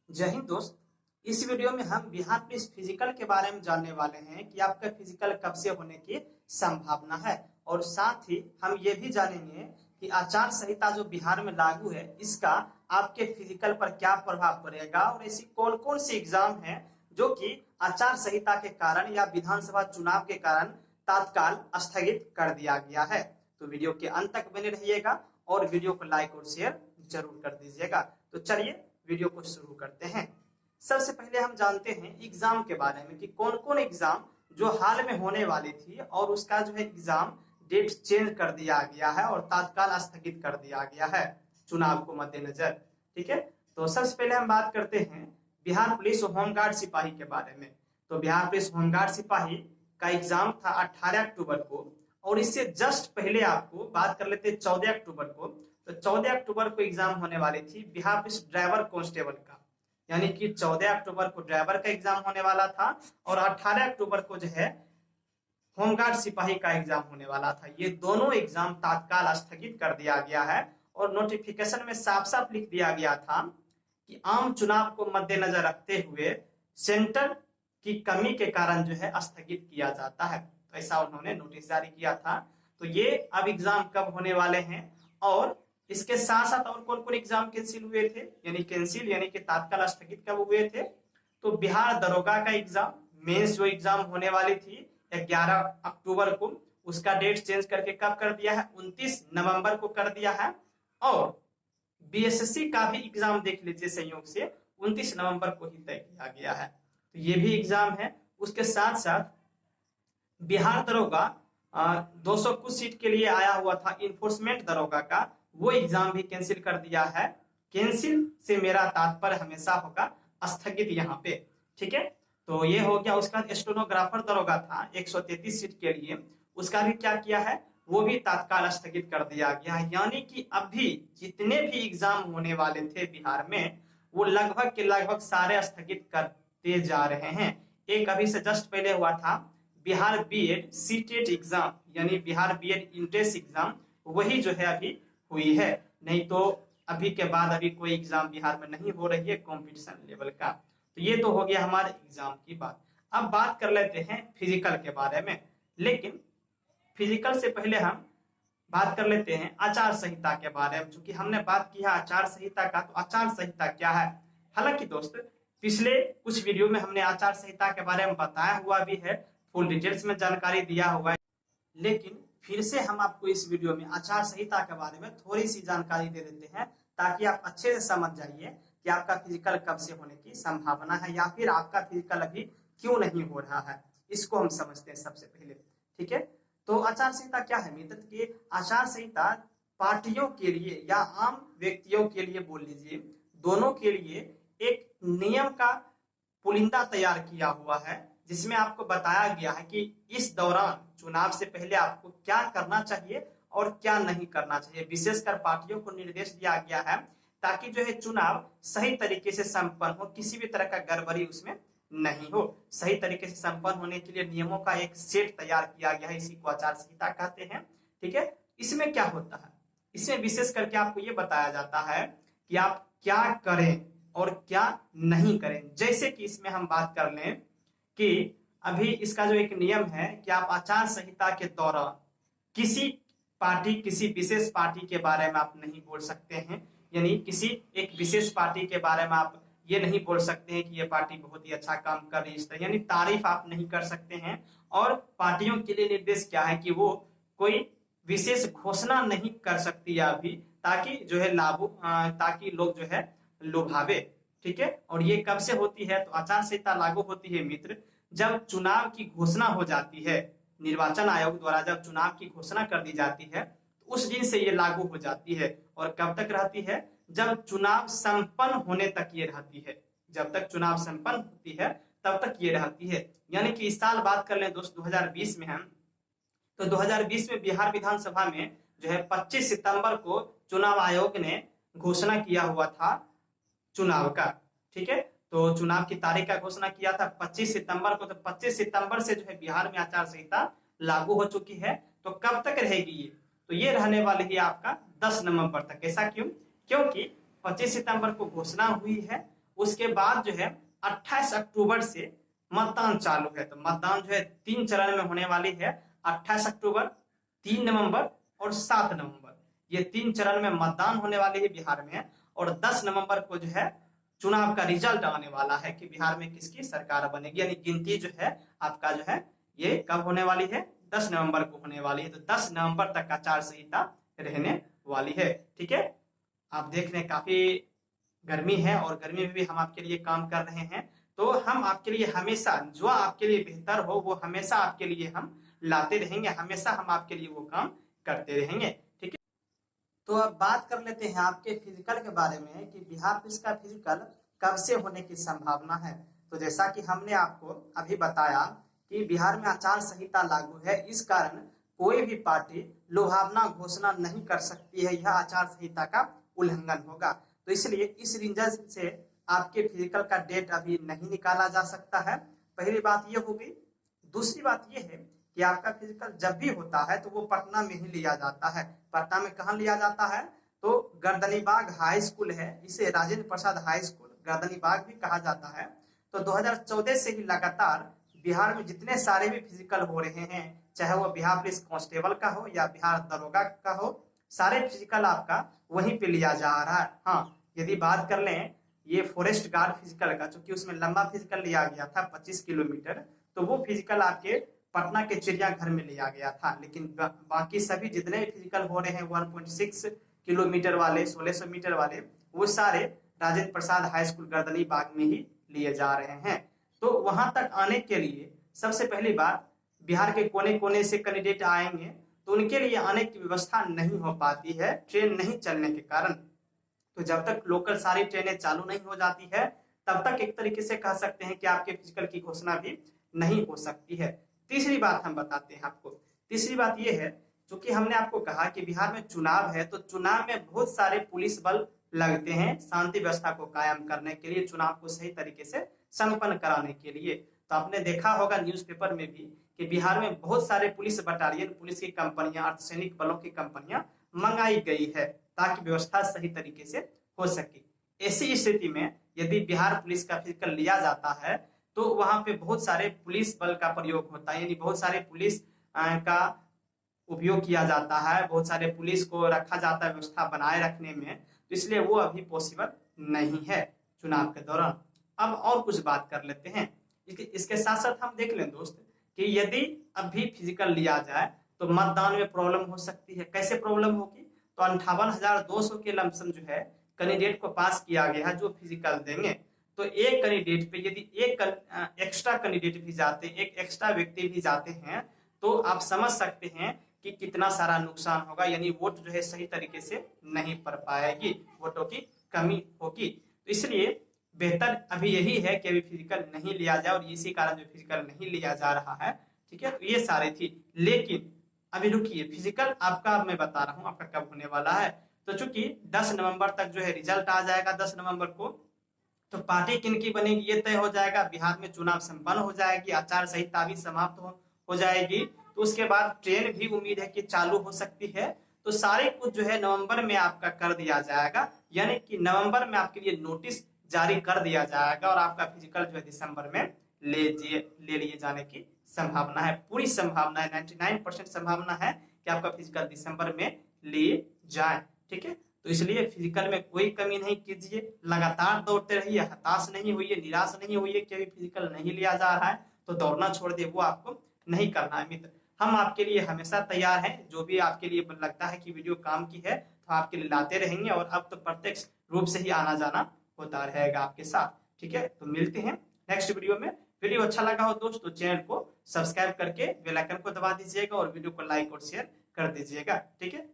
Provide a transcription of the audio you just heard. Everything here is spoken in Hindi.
जय हिंद दोस्त। इस वीडियो में हम बिहार पुलिस फिजिकल के बारे में जानने वाले हैं कि आपका फिजिकल कब से होने की संभावना है और साथ ही हम ये भी जानेंगे कि आचार संहिता जो बिहार में लागू है इसका आपके फिजिकल पर क्या प्रभाव पड़ेगा और ऐसी कौन कौन सी एग्जाम है जो कि आचार संहिता के कारण या विधानसभा चुनाव के कारण तत्काल स्थगित कर दिया गया है। तो वीडियो के अंत तक बने रहिएगा और वीडियो को लाइक और शेयर जरूर कर दीजिएगा। तो चलिए वीडियो को शुरू करते हैं। सबसे पहले हम जानते हैं एग्जाम के बारे में कि कौन कौन एग्जाम जो हाल में होने वाली थी और उसका जो है एग्जाम डेट चेंज कर दिया गया है और तत्काल स्थगित कर दिया गया है चुनाव को मद्देनजर। ठीक है, तो सबसे पहले हम बात करते हैं बिहार पुलिस और होमगार्ड सिपाही के बारे में। तो बिहार पुलिस होमगार्ड सिपाही का एग्जाम था 18 अक्टूबर को और इससे जस्ट पहले आपको बात कर लेते हैं 14 अक्टूबर को। तो 14 अक्टूबर को एग्जाम होने वाली थी बिहार पुलिस ड्राइवर कांस्टेबल का, यानी कि 14 अक्टूबर को ड्राइवर का एग्जाम होने वाला था और 18 अक्टूबर को जो है होमगार्ड सिपाही का एग्जाम होने वाला था। ये दोनों एग्जाम तत्काल स्थगित कर दिया गया है और नोटिफिकेशन में साफ साफ लिख दिया गया था कि आम चुनाव को मद्देनजर रखते हुए सेंटर की कमी के कारण जो है स्थगित किया जाता है। तो ऐसा उन्होंने नोटिस जारी किया था। तो ये अब एग्जाम कब होने वाले हैं और इसके साथ साथ और कौन कौन एग्जाम कैंसिल हुए थे, यानी कि तत्काल स्थगित कब हुए थे। तो बिहार दरोगा का एग्जाम मेंस जो एग्जाम होने वाली थी 11 अक्टूबर को, उसका डेट चेंज करके कब कर दिया है 29 नवंबर को कर दिया है। और बीएसएससी का भी एग्जाम देख लीजिए, संयोग से 29 नवंबर को ही तय किया गया है। तो ये भी एग्जाम है। उसके साथ साथ बिहार दरोगा 200 कुछ सीट के लिए आया हुआ था इन्फोर्समेंट दरोगा का, वो एग्जाम भी कैंसिल कर दिया है। कैंसिल से मेरा तात्पर्य हमेशा होगा स्थगित यहाँ पे। ठीक है, तो ये हो गया। उसका स्टेनोग्राफर दरोगा था 133 सीट के लिए, उसका भी क्या किया है, वो भी तत्काल स्थगित कर दिया गया है। यानी कि अभी जितने भी एग्जाम होने वाले थे बिहार में वो लगभग के लगभग सारे स्थगित करते जा रहे हैं। एक अभी से जस्ट पहले हुआ था बिहार बीएड सीटेट एग्जाम, यानी बिहार बीएड इंट्रेंस एग्जाम, वही जो है अभी हुई है। नहीं तो अभी के बाद अभी कोई एग्जाम बिहार में नहीं हो रही है कंपटीशन लेवल का। तो ये तो हो गया हमारे एग्जाम की बात। अब बात कर लेते हैं फिजिकल के बारे में, लेकिन फिजिकल से पहले हम बात कर लेते हैं आचार संहिता के बारे में। चूंकि हमने बात की है आचार संहिता का, तो आचार संहिता क्या है। हालांकि दोस्त पिछले कुछ वीडियो में हमने आचार संहिता के बारे में बताया हुआ भी है, फुल डिटेल्स में जानकारी दिया हुआ है, लेकिन फिर से हम आपको इस वीडियो में आचार संहिता के बारे में थोड़ी सी जानकारी दे देते हैं ताकि आप अच्छे से समझ जाइए कि आपका फिजिकल कब से होने की संभावना है या फिर आपका फिजिकल अभी क्यों नहीं हो रहा है। इसको हम समझते हैं सबसे पहले। ठीक है, तो आचार संहिता क्या है मित्र की आचार संहिता पार्टियों के लिए या आम व्यक्तियों के लिए बोल लीजिए, दोनों के लिए एक नियम का पुलिंदा तैयार किया हुआ है जिसमें आपको बताया गया है कि इस दौरान चुनाव से पहले आपको क्या करना चाहिए और क्या नहीं करना चाहिए। विशेषकर पार्टियों को निर्देश दिया गया है ताकि जो है चुनाव सही तरीके से संपन्न हो, किसी भी तरह का गड़बड़ी उसमें नहीं हो। सही तरीके से संपन्न होने के लिए नियमों का एक सेट तैयार किया गया है, इसी को आचार संहिता कहते हैं। ठीक है, इसमें क्या होता है, इसमें विशेष करके आपको ये बताया जाता है कि आप क्या करें और क्या नहीं करें। जैसे कि इसमें हम बात कर लें कि अभी इसका जो एक नियम है कि आप आचार संहिता के दौरान किसी पार्टी, किसी विशेष पार्टी के बारे में आप नहीं बोल सकते हैं। यानी किसी एक विशेष पार्टी के बारे में आप ये नहीं बोल सकते हैं कि ये पार्टी बहुत ही अच्छा काम कर रही है, यानी तारीफ आप नहीं कर सकते हैं। और पार्टियों के लिए निर्देश क्या है कि वो कोई विशेष घोषणा नहीं कर सकती है अभी, ताकि जो है ताकि लोग जो है लुभावे। ठीक है, और ये कब से होती है, तो आचार संहिता लागू होती है मित्र जब चुनाव की घोषणा हो जाती है। निर्वाचन आयोग द्वारा जब चुनाव की घोषणा कर दी जाती है तो उस दिन से ये लागू हो जाती है। और कब तक रहती है, जब चुनाव संपन्न होने तक ये रहती है। जब तक चुनाव संपन्न होती है तब तक ये रहती है। यानी कि इस साल बात कर लें दोस्त 2020 में हम, तो 2020 में बिहार विधानसभा में जो है 25 सितंबर को चुनाव आयोग ने घोषणा किया हुआ था चुनाव का। ठीक है, तो चुनाव की तारीख का घोषणा किया था 25 सितंबर को। तो 25 सितंबर से जो है बिहार में आचार संहिता लागू हो चुकी है। तो कब तक रहेगी ये, तो ये रहने वाली है आपका 10 नवंबर तक। ऐसा क्यों, क्योंकि 25 सितंबर को घोषणा हुई है उसके बाद जो है 28 अक्टूबर से मतदान चालू है। तो मतदान जो है 3 चरण में होने वाली है, 28 अक्टूबर, 3 नवंबर और 7 नवंबर। ये 3 चरण में मतदान होने वाली है बिहार में, और 10 नवंबर को जो है चुनाव का रिजल्ट आने वाला है कि बिहार में किसकी सरकार बनेगी। यानी गिनती जो है आपका जो है ये कब होने वाली है, 10 नवंबर को होने वाली है। तो 10 नवंबर तक आचार संहिता रहने वाली है। ठीक है, आप देख रहे हैं काफी गर्मी है, और गर्मी में भी हम आपके लिए काम कर रहे हैं। तो हम आपके लिए हमेशा जो आपके लिए बेहतर हो वो हमेशा आपके लिए हम लाते रहेंगे, हमेशा हम आपके लिए वो काम करते रहेंगे। ठीक है, तो अब बात कर लेते हैं आपके फिजिकल के बारे में कि बिहार पुलिस का फिजिकल कब से होने की संभावना है। तो जैसा कि हमने आपको अभी बताया कि बिहार में आचार संहिता लागू है, इस कारण कोई भी पार्टी लुभावना घोषणा नहीं कर सकती है, यह आचार संहिता का उल्लंघन होगा। तो इसलिए इस रीजन से आपके फिजिकल का डेट अभी नहीं निकाला जा सकता है। पहली बात ये होगी। दूसरी बात ये है कि आपका फिजिकल जब भी होता है तो वो पटना में ही लिया जाता है। पटना में कहाँ लिया जाता है, तो गर्दनीबाग हाई स्कूल है, इसे राजेंद्र प्रसाद हाई स्कूल गर्दनीबाग भी कहा जाता है। तो 2014 से ही लगातार बिहार में जितने सारे भी फिजिकल हो रहे हैं, चाहे वो बिहार पुलिस कांस्टेबल का हो या बिहार दरोगा का हो, सारे फिजिकल आपका वहीं पे लिया जा रहा है। हाँ, यदि बात कर लें ये फॉरेस्ट गार्ड फिजिकल का, चूंकि उसमें लंबा फिजिकल लिया गया था 25 किलोमीटर, तो वो फिजिकल आपके पटना के चिड़ियाघर में लिया गया था। लेकिन बाकी सभी जितने फिजिकल हो रहे हैं 1.6 किलोमीटर वाले, 1600 मीटर वाले, वो सारे राजेंद्र प्रसाद हाई स्कूल गर्दनीबाग में ही लिए जा रहे हैं। तो वहां तक आने के लिए सबसे पहली बात, बिहार के कोने कोने से कैंडिडेट आएंगे, तो उनके लिए आने की व्यवस्था नहीं हो पाती है ट्रेन नहीं चलने के कारण। तो जब तक लोकल सारी ट्रेनें चालू नहीं हो जाती है, तब तक एक तरीके से कह सकते हैं कि आपके फिजिकल की घोषणा भी नहीं हो सकती है। तीसरी बात हम बताते हैं आपको। तीसरी बात यह है, चूंकि हमने आपको कहा कि बिहार में चुनाव है, तो चुनाव में बहुत सारे पुलिस बल लगते हैं शांति व्यवस्था को कायम करने के लिए, चुनाव को सही तरीके से संपन्न कराने के लिए। तो आपने देखा होगा न्यूज़पेपर में भी कि बिहार में बहुत सारे पुलिस बटालियन, पुलिस की कंपनियां, अर्धसैनिक बलों की कंपनियां मंगाई गई है ताकि व्यवस्था सही तरीके से हो सके। ऐसी स्थिति में यदि बिहार पुलिस का फिजिकल लिया जाता है तो वहां पे बहुत सारे पुलिस बल का प्रयोग होता है, यानी बहुत सारे पुलिस का उपयोग किया जाता है, बहुत सारे पुलिस को रखा जाता है व्यवस्था बनाए रखने में। तो इसलिए वो अभी पॉसिबल नहीं है चुनाव के दौरान। अब और कुछ बात कर लेते हैं। इसके साथ साथ हम देख लें दोस्त कि यदि अभी फिजिकल लिया जाए तो मतदान में प्रॉब्लम हो सकती है। कैसे प्रॉब्लम होगी, तो 58,200 के लमसम जो है कैंडिडेट को पास किया गया है जो फिजिकल देंगे। तो एक कैंडिडेट पे यदि एक एक्स्ट्रा कैंडिडेट भी जाते, एक एक्स्ट्रा व्यक्ति भी जाते हैं, तो आप समझ सकते हैं कि कितना सारा नुकसान होगा। यानी वोट जो है सही तरीके से नहीं पड़ पाएगी, वोटों की कमी होगी। तो इसलिए बेहतर अभी यही है कि अभी फिजिकल नहीं लिया जाए, और इसी कारण जो फिजिकल नहीं लिया जा रहा है। ठीक है, तो ये सारी थी। लेकिन अभी रुकिए, फिजिकल आपका मैं बता रहा हूँ आपका कब होने वाला है। तो चूंकि 10 नवंबर तक जो है रिजल्ट आ जाएगा 10 नवंबर को, तो पार्टी किनकी बनेगी ये तय हो जाएगा। बिहार में चुनाव संपन्न हो जाएगी, आचार संहिता भी समाप्त हो जाएगी। तो उसके बाद ट्रेन भी उम्मीद है कि चालू हो सकती है। तो सारे कुछ जो है नवंबर में आपका कर दिया जाएगा, यानी कि नवंबर में आपके लिए नोटिस जारी कर दिया जाएगा, और आपका फिजिकल जो है दिसंबर में ले लिए जाने की संभावना है। पूरी संभावना है, 99% संभावना है कि आपका फिजिकल दिसंबर में लिए जाए। ठीक है, तो इसलिए फिजिकल में कोई कमी नहीं कीजिए, लगातार दौड़ते रहिए, हताश नहीं होइए, निराश नहीं होइए कि अभी फिजिकल नहीं लिया जा रहा है तो दौड़ना छोड़ दे, वो आपको नहीं करना है मित्र। हम आपके लिए हमेशा तैयार हैं, जो भी आपके लिए लगता है कि वीडियो काम की है तो आपके लिए लाते रहेंगे, और अब तो प्रत्यक्ष रूप से ही आना जाना होता रहेगा आपके साथ। ठीक है, तो मिलते हैं नेक्स्ट वीडियो में। वीडियो अच्छा लगा हो दोस्त तो चैनल को सब्सक्राइब करके बेल आइकन को दबा दीजिएगा, और वीडियो को लाइक और शेयर कर दीजिएगा। ठीक है।